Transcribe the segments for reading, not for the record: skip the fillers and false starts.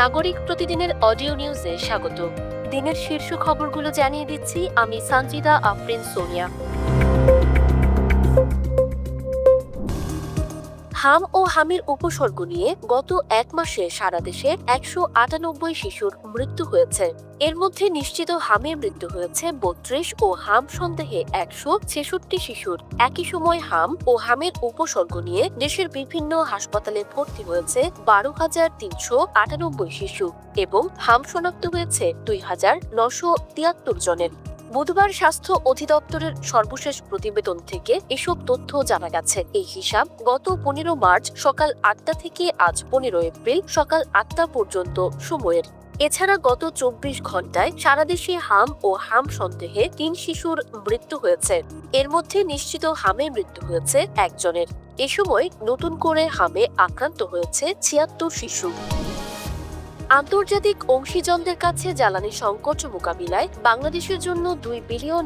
নাগরিক প্রতিদিনের অডিও নিউজে স্বাগত। দিনের শীর্ষ খবরগুলো জানিয়ে দিচ্ছি আমি সঞ্জিদা আফরিন সোনিয়া। হাম ও হামির উপসর্গ নিয়ে গত এক মাসে সারা দেশে 198 শিশুর মৃত্যু হয়েছে। এর মধ্যে নিশ্চিত হামের মৃত্যু হয়েছে 32 ও হাম সন্দেহে 166 শিশুর। একই সময় হাম ও হামের উপসর্গ নিয়ে দেশের বিভিন্ন হাসপাতালে ভর্তি হয়েছে 12,398 শিশু এবং হাম শনাক্ত হয়েছে 2,973 জনের। বুধবার স্বাস্থ্য অধিদপ্তরের সর্বশেষ প্রতিবেদন থেকে এসব তথ্য জানা গেছে। এই হিসাব গত 15 মার্চ সকাল 8টা থেকে আজ 15 এপ্রিল সকাল 8টা পর্যন্ত সময়ের। এছাড়া গত 24 ঘন্টায় সারা দেশে হাম ও হাম সন্দেহে 3 শিশুর মৃত্যু হয়েছে। এর মধ্যে নিশ্চিত হামে মৃত্যু হয়েছে একজনের। এ সময় নতুন করে হামে আক্রান্ত হয়েছে 76 শিশু। আন্তর্জাতিক অংশীজনদের কাছে জ্বালানি সংকট মোকাবিলায় বাংলাদেশের জন্য $2 বিলিয়ন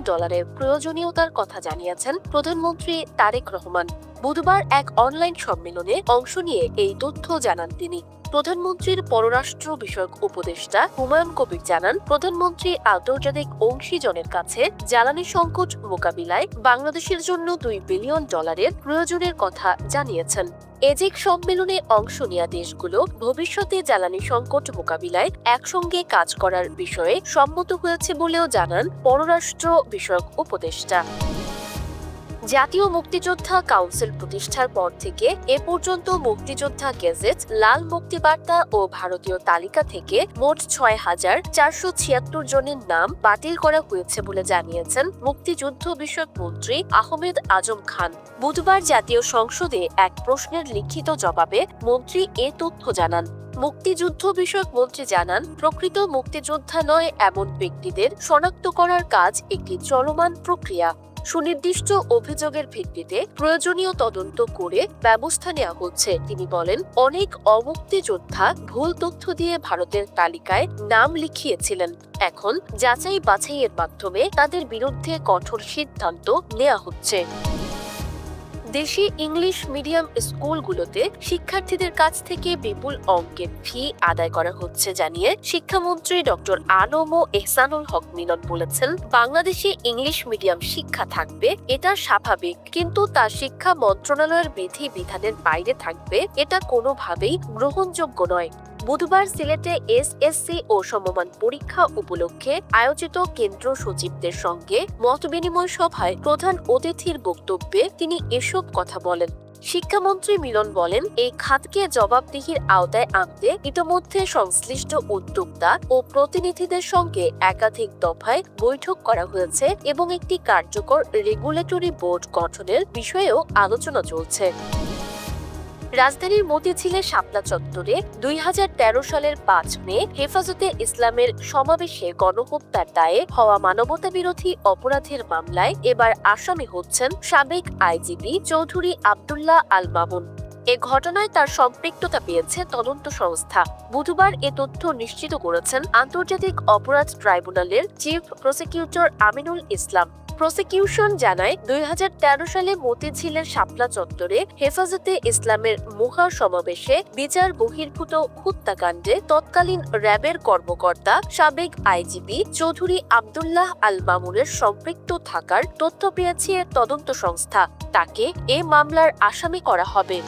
প্রয়োজনীয়তার কথা জানিয়েছেন প্রধানমন্ত্রী তারেক রহমান। বুধবার এক অনলাইন সম্মেলনে অংশ নিয়ে এই তথ্য জানান তিনি। প্রধানমন্ত্রীর পররাষ্ট্র বিষয়ক উপদেষ্টা হুমায়ুন কবির জানান, প্রধানমন্ত্রী আন্তর্জাতিক অংশীজনের কাছে জ্বালানি সংকট মোকাবিলায় বাংলাদেশের জন্য $2 বিলিয়ন প্রয়োজনের কথা জানিয়েছেন। এজেক সম্মেলনে অংশ নেওয়া দেশগুলো ভবিষ্যতে জ্বালানি সংকট মোকাবিলায় একসঙ্গে কাজ করার বিষয়ে সম্মত হয়েছে বলেও জানান পররাষ্ট্র বিষয়ক উপদেষ্টা। জাতীয় মুক্তিযোদ্ধা কাউন্সিল প্রতিষ্ঠার পর থেকে এ পর্যন্ত মুক্তিযোদ্ধা গেজেট, লাল মুক্তিবার্তা ও ভারতীয় তালিকা থেকে মোট 6,476 জনের নাম বাতিল করা হয়েছে বলে জানিয়েছেন মুক্তিযুদ্ধ বিষয়ক মন্ত্রী আহমেদ আজম খান। বুধবার জাতীয় সংসদে এক প্রশ্নের লিখিত জবাবে মন্ত্রী এ তথ্য জানান। মুক্তিযুদ্ধ বিষয়ক মন্ত্রী জানান, প্রকৃত মুক্তিযোদ্ধা নয় এমন ব্যক্তিদের শনাক্ত করার কাজ একটি চলমান প্রক্রিয়া। সুনির্দিষ্ট অভিযোগের ভিত্তিতে প্রয়োজনীয় তদন্ত করে ব্যবস্থা নেওয়া হচ্ছে। তিনি বলেন, অনেক অমুক্তিযোদ্ধা ভুল তথ্য দিয়ে ভারতের তালিকায় নাম লিখিয়েছিলেন। এখন যাচাই বাছাইয়ের মাধ্যমে তাদের বিরুদ্ধে কঠোর সিদ্ধান্ত নেওয়া হচ্ছে। দেশি ইংলিশ মিডিয়াম স্কুলগুলোতে শিক্ষার্থীদের কাছ থেকে বিপুল অঙ্কের ফি আদায় করা হচ্ছে জানিয়ে শিক্ষামন্ত্রী ডক্টর আনম এহসানুল হক মিলন বলেছেন, বাংলাদেশে ইংলিশ মিডিয়াম শিক্ষা থাকবে, এটা স্বাভাবিক, কিন্তু তা শিক্ষা মন্ত্রণালয়ের বিধি বিধানের বাইরে থাকবে, এটা কোনোভাবেই গ্রহণযোগ্য নয়। বুধবার সিলেটে এসএসসি ও সমমান পরীক্ষা উপলক্ষে আয়োজিত কেন্দ্র সচিবদের সঙ্গে মতবিনিময় সভায় প্রধান অতিথির বক্তব্যে তিনি এসব কথা বলেন। শিক্ষামন্ত্রী মিলন বলেন, এই খাতকে জবাবদিহির আওতায় আনতে ইতোমধ্যে সংশ্লিষ্ট উদ্যোক্তা ও প্রতিনিধিদের সঙ্গে একাধিক দফায় বৈঠক করা হয়েছে এবং একটি কার্যকর রেগুলেটরি বোর্ড গঠনের বিষয়েও আলোচনা চলছে। রাজধানীর মতিঝিলে শাপলা চত্বরে 2013 সালের 5 মে হেফাজতে ইসলামের সমাবেশে গণহত্যার দায়ে হওয়া মানবতাবিরোধী অপরাধের মামলায় এবার আসামি হচ্ছেন সাবেক আইজিপি চৌধুরী আব্দুল্লাহ আল মামুন। এ ঘটনায় তার সম্পৃক্ততা পেয়েছে তদন্ত সংস্থা। বুধবার এ তথ্য নিশ্চিত করেছেন আন্তর্জাতিক অপরাধ ট্রাইব্যুনালের chief prosecutor Aminul Islam. Prosecution জানায়, 2013 সালে মতিঝিলের শাপলা চত্বরে হেফাজতে ইসলামের মহা সমাবেশে বিচার বহির্ভূত হত্যাকাণ্ডে তৎকালীন র্যাবের কর্মকর্তা সাবেক আইজিপি চৌধুরী আব্দুল্লাহ আল মামুনের সম্পৃক্ত থাকার তথ্য পেয়েছে তদন্ত সংস্থা। তাকে এ মামলার আসামি করা হবে।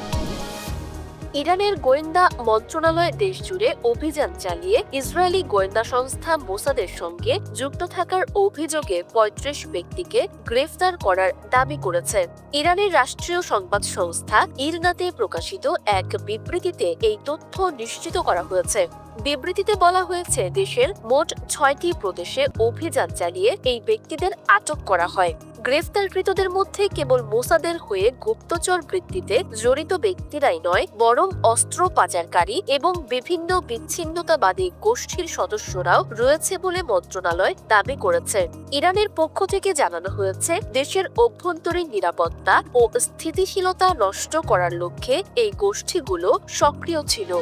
ইরানের গোয়েন্দা মন্ত্রণালয় দেশজুড়ে অভিযান চালিয়ে ইসরায়েলি গোয়েন্দা সংস্থা মোসাদের সঙ্গে যুক্ত থাকার অভিযোগে 35 ব্যক্তিকে গ্রেফতার করার দাবি করেছে। ইরানের রাষ্ট্রীয় সংবাদ সংস্থা ইরনাতে প্রকাশিত এক বিবৃতিতে এই তথ্য নিশ্চিত করা হয়েছে। বিবৃতিতে বলা হয়েছে, দেশের মোট 6টি প্রদেশে অভিযান চালিয়ে এই ব্যক্তিদের আটক করা হয়। গ্রেফতারকৃতদের মধ্যে কেবল মোসাদের হয়ে গুপ্তচর বৃত্তিতে জড়িত ব্যক্তিরাই নয়, বরং অস্ত্র পাচারকারী এবং বিভিন্ন বিচ্ছিন্নতাবাদী গোষ্ঠীর সদস্যরাও রয়েছে বলে মন্ত্রণালয় দাবি করেছে। ইরানের পক্ষ থেকে জানানো হয়েছে, দেশের অভ্যন্তরীণ নিরাপত্তা ও স্থিতিশীলতা নষ্ট করার লক্ষ্যে এই গোষ্ঠীগুলো সক্রিয় ছিল।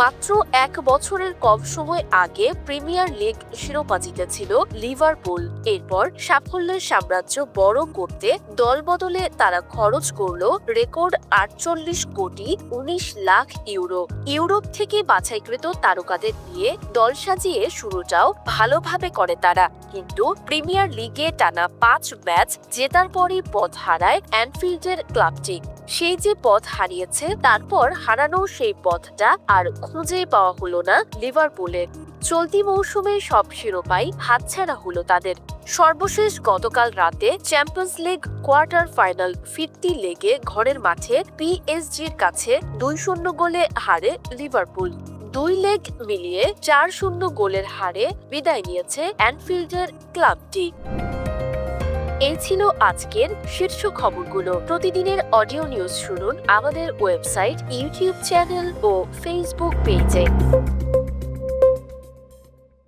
মাত্র ১ বছরের কম সময় আগে প্রিমিয়ার লিগ শিরোপা জিতেছিল লিভারপুল। এরপর সাফল্যের সাম্রাজ্য বড় করতে দল বদলে তারা খরচ করল রেকর্ড ৪৮ কোটি ১৯ লাখ ইউরো। ইউরোপ থেকে বাছাইকৃত তারকাদের নিয়ে দল সাজিয়ে শুরুটাও ভালোভাবে করে তারা, কিন্তু প্রিমিয়ার লিগে টানা ৫ ম্যাচ জেতার পরই পথ হারায় অ্যানফিল্ডের ক্লাবটি। সেই যে পথ হারিয়েছে, তারপর হারানো সেই পথটা আর খুঁজে পাওয়া হলো না লিভারপুলের। চলতি মৌসুমে সব শিরোপাই হাতছাড়া হলো তাদের। সর্বশেষ গতকাল রাতে চ্যাম্পিয়ন্স লিগ কোয়ার্টার ফাইনাল ফিরতি লেগে ঘরের মাঠে পিএসজির কাছে ২-০ গোলে হারে লিভারপুল। ২ লেগ মিলিয়ে ৪-০ গোলের হারে বিদায় নিয়েছে অ্যানফিল্ডের ক্লাবটি। এই ছিল আজকের শীর্ষ খবরগুলো। প্রতিদিনের অডিও নিউজ শুনুন আমাদের ওয়েবসাইট, ইউটিউব চ্যানেল ও ফেসবুক পেজে।